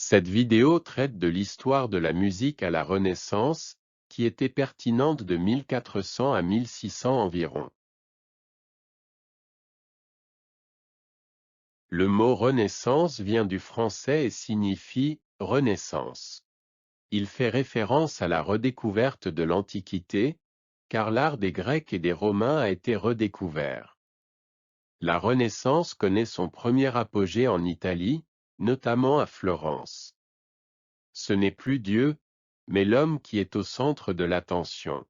Cette vidéo traite de l'histoire de la musique à la Renaissance, qui était pertinente de 1400 à 1600 environ. Le mot Renaissance vient du français et signifie « renaissance ». Il fait référence à la redécouverte de l'Antiquité, car l'art des Grecs et des Romains a été redécouvert. La Renaissance connaît son premier apogée en Italie, notamment à Florence. Ce n'est plus Dieu, mais l'homme qui est au centre de l'attention.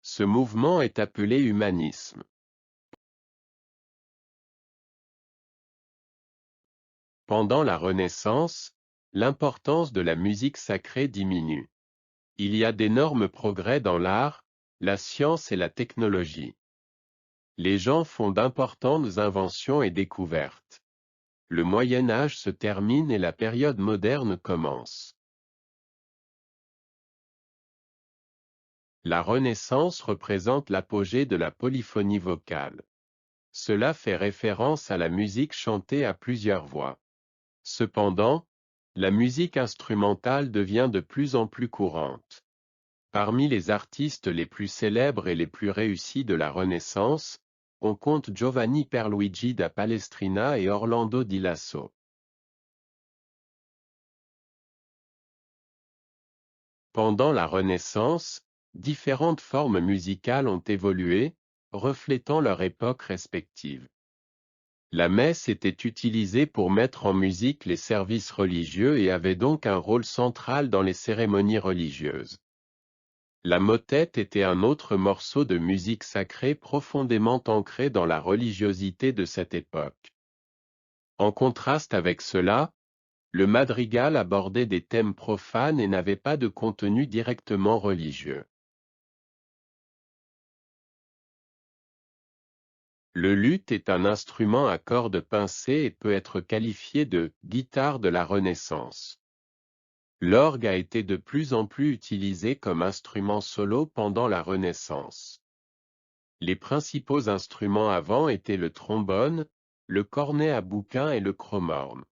Ce mouvement est appelé humanisme. Pendant la Renaissance, l'importance de la musique sacrée diminue. Il y a d'énormes progrès dans l'art, la science et la technologie. Les gens font d'importantes inventions et découvertes. Le Moyen Âge se termine et la période moderne commence. La Renaissance représente l'apogée de la polyphonie vocale. Cela fait référence à la musique chantée à plusieurs voix. Cependant, la musique instrumentale devient de plus en plus courante. Parmi les artistes les plus célèbres et les plus réussis de la Renaissance, on compte Giovanni Pierluigi da Palestrina et Orlando di Lasso. Pendant la Renaissance, différentes formes musicales ont évolué, reflétant leur époque respective. La messe était utilisée pour mettre en musique les services religieux et avait donc un rôle central dans les cérémonies religieuses. La motette était un autre morceau de musique sacrée profondément ancré dans la religiosité de cette époque. En contraste avec cela, le madrigal abordait des thèmes profanes et n'avait pas de contenu directement religieux. Le luth est un instrument à cordes pincées et peut être qualifié de « guitare de la Renaissance ». L'orgue a été de plus en plus utilisé comme instrument solo pendant la Renaissance. Les principaux instruments avant étaient le trombone, le cornet à bouquin et le chromorne.